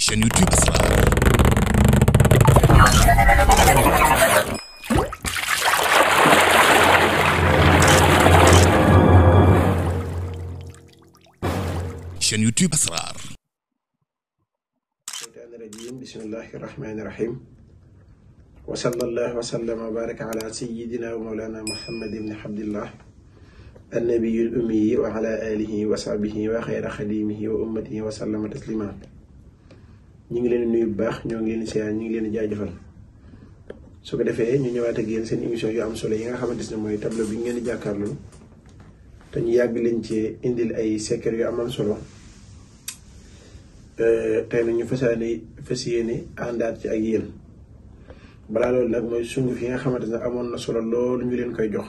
chaîne YouTube Asrar. chaîne YouTube Asrar. bismillahi rahmani rahim wa sallallahu wa sallam wa baraka ala sayyidina wa mawlana Muhammad ibn Abdillah annabiyul ummi wa ala alihi wa sahbihi wa xayra xadimihi wa ummatihi wa sallama taslima. ñu ngi leen di nuyu bu baax, ñoo ngi leen di seeyaan, ñu ngi leen di jaajëfal. su ko defee ñu ñëwaat ak yéen seen émission yu am solo yi nga xamante ne mooy tableau bi ngeen di jàkkaarloo te ñu yàgg leen ci indil ay secret yu am solo. tey nag ñu fas yéene àndaat ci ak yéen. balaa loolu nag mooy sunguf yi nga xamante ne amoon na solo loolu ñu leen koy jox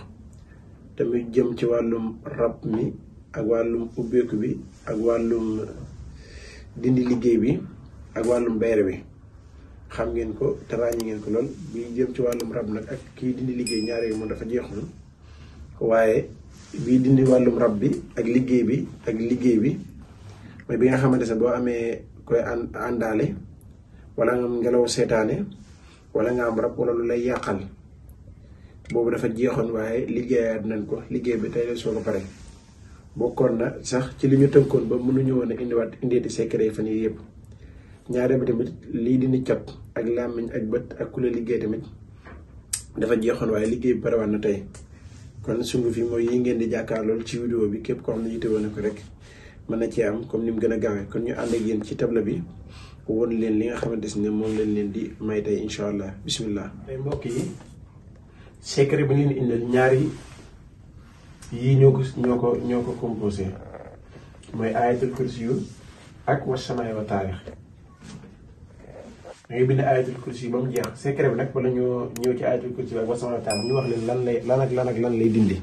te muy jëm ci wàllum rab mi ak wàllum ubbeeku bi ak wàllum dindi liggéey bi ak wàllum bayre bi. xam ngeen ko te ràññi ngeen ko lool bi jëm ci wàllum rab nag ak kii dindi liggéey ñaar yooyu moom dafa jeexul, waaye bii dindi wàllum rab bi ak liggéey bi mooy bi nga xamante ne boo amee koy àndaale wala nga am ngelaw seetaane wala nga am rab wala lu lay yàqal, boobu dafa jeexoon waaye liggéeyaat nañ ko. liggéey bi tey la soo ko pare bokkoon na sax ci li ñu tënkoon ba mënuñu woon a indeeti secret yi fan yii yëpp. ñaare bi tamit lii dindi cat ak làmmiñ ak bët ak ku la liggéey tamit dafa jeexoon waaye liggéey bi parewaat na tey. kon sunguf yi mooy yi ngeen di jàkkaarlool ci vidéo bi, képp koo xam ne yitewoo na ko rek mën na cee am comme ni mu gën a gaawee. kon ñu ànd ak yéen ci table bi won leen li nga xamante ne moom leen di may tey incha allah. bismillah. tey mbokk yi secret bi ngeen indil ñaari yii ñoo ko composé mooy ayatul kursi yu ak wasamaay wa taarix. da ngay bind ayatul kursi yu ba mu jeex. secret bi nag wala ñoo ñëw ci ayatul kursi yu ak wasamaay wa taarix ñu wax leen lan lay dindi.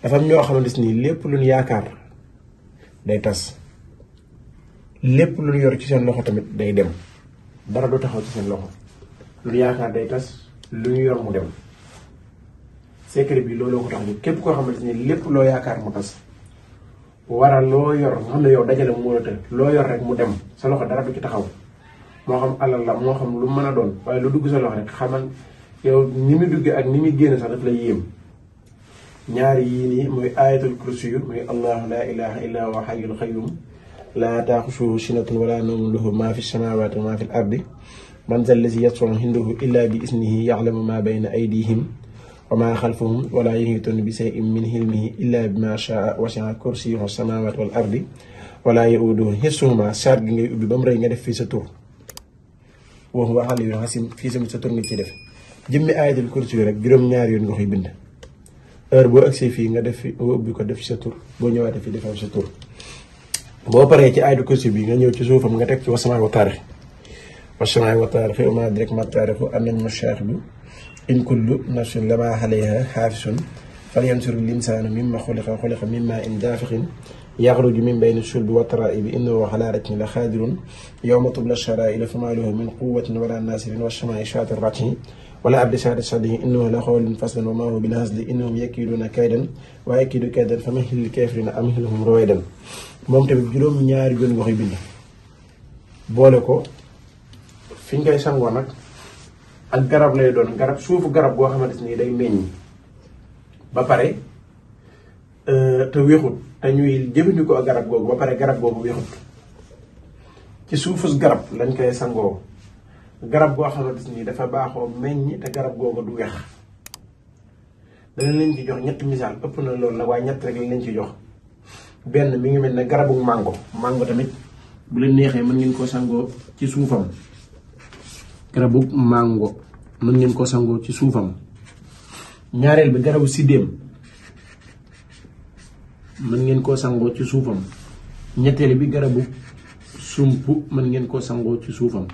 dafa am ñoo xamante ni lépp luñ yaakaar day tas, lépp lu ñu yor ci seen loxo tamit day dem, dara du taxaw ci seen loxo. lu ñu yaakaar day tas, lu ñu yor mu dem. secret bi looloo ko tax ni képp koo xamante ni lépp loo yaakaar mu tas, waral loo yor nga xam ne yow dajale mu la të loo yor rek mu dem sa loxo, dara du ci taxaw. moo xam alal la, moo xam lu mën a doon, waaye lu dugg sa loxo rek xamal yow ni muy duggee ak ni muy génn sax daf lay yéem. ñaari yii nii mooy ayatul kursi yu mooy allahu laa ilaha illa huwa hayyul qayyum laa taaxusuhu sinatun wala nawmun lahu maa fi samaawaati wa maa fi ardi man zal lazi yashfa'u indahu illa bi isnihi ya'lamu maa bayna aydihim wa maa xalfahum wala yuhiituuna bi shay'in min ilmihi illa bimaa shaa'a wasi'a kursiyuhu samaawaati wal ardi wala ya'uuduhu hifzuhumaa. saar gi ngay ubbi ba mu rëy nga def fii sa tur wa huwa aliyyun hasiim, fii sa tur nga ciy def. jëmmi ayatul kursi yu rek juróom-ñaari yoon nga koy bind. heure boo agsee fii nga def fi nga ubbi ko def ci sa tur, boo ñëwaatee fii defal sa tur. boo paree ci ayatul kursi bi nga ñëw ci suufam nga teg ci wasamaay wa taarix. wasamaay wa taarix wa maa adraaka maa taarix an-najmu shaahibu in kullu nafsin lammaa alayhaa haafisun falyanzuri l-insaanu mimmaa xuliqa min maa'in daafiqin yaxruju min bayni sulbi wa taraa'ibi innahu alaa raj'ihi la qaadirun yawma tubla saraa'iru famaa lahu min quwwatin wa laa naasirin wash-samaa'i zaati r-raj'i wala abdi saati sadihi innahu la qawlun faslun wa maa huwa bil hazli innahum yakiiduuna kaydan wa akiidu kaydan fa mahhil lil kaafiriina amhilhum ruwaydan. moom tamit juróom-ñaari yoon nga koy bind boole ko fi ñu koy sangoo nag ak garab lay doon, garab suufu garab boo xamante ni day meññ ba pare te wéexut, te ñuy jëfandikoo ak garab googu ba pare garab googu wéexut. ci suufus garab lañ koy sangoo, garab goo xamante ni dafa baaxoo meññ te garab googu du weex. danañ leen ci jox ñetti misaal, ëpp na loolu nag waaye ñett rek lañ leen ci jox. benn mi ngi mel ne garabu mango tamit bu leen neexee mën ngeen koo sangoo ci suufam. garabu mango mën ngeen koo sangoo ci suufam. ñaareel bi garabu siddéem mën ngeen koo sangoo ci suufam. ñetteel bi garabu sump mën ngeen koo sangoo ci suufam.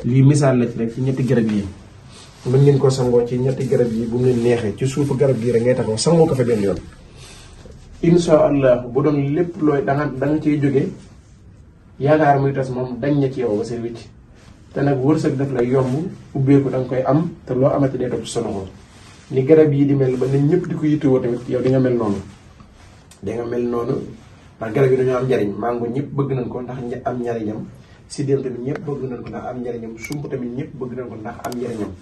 lii misaal la ci rek ci ñetti garab yi mën ngeen koo sangoo ci ñetti garab yi bu mu leen neexee ci suufu garab gii rek ngay taxaw sangoo ko fa benn yoon. insha allah bu doon lépp looy da nga ciy jóge yaakaar muy tas moom dañ na ci yow ba seen wicc. te nag wërsëg daf lay yomb, ubbeeku da nga koy am te loo amati day topp ci sa loxo. ni garab yi di mel ba nit ñëpp di ko yittewoo tamit yow di nga mel noonu. ndax garab yi dañoo am njariñ. mango ñëpp bëgg nañ ko ndax am njariñam sidéem tamit ñëpp bëgg nañ ko ndax am njariñam sump tamit ñëpp bëgg nañ ko ndax am njariñam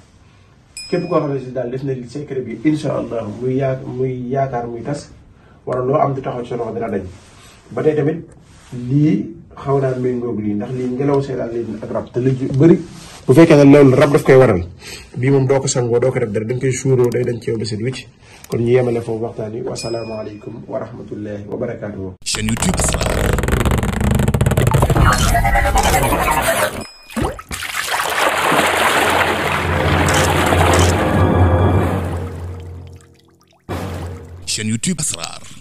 képp koo xam ne si daal def na li secret bi insha allah muy yaakaar muy tas wala loo am di taxaw ci loxo dina dañ ba tey tamit lii xaw naa méngoog lii ndax lii ngelaw seedaal lii ak rab te lu bëri bu fekkee ne loolu rab daf koy waral bii moom doo ko sangoo doo ko def dara da nga koy suuroo day dañ ci yow ba set wicc kon ñu yemale foofu waxtaan yi wasalaamaaleykum wa rahmatullahi wa barakaatuhu. chaîne YouTube Asrar. chaîne YouTube Asrar.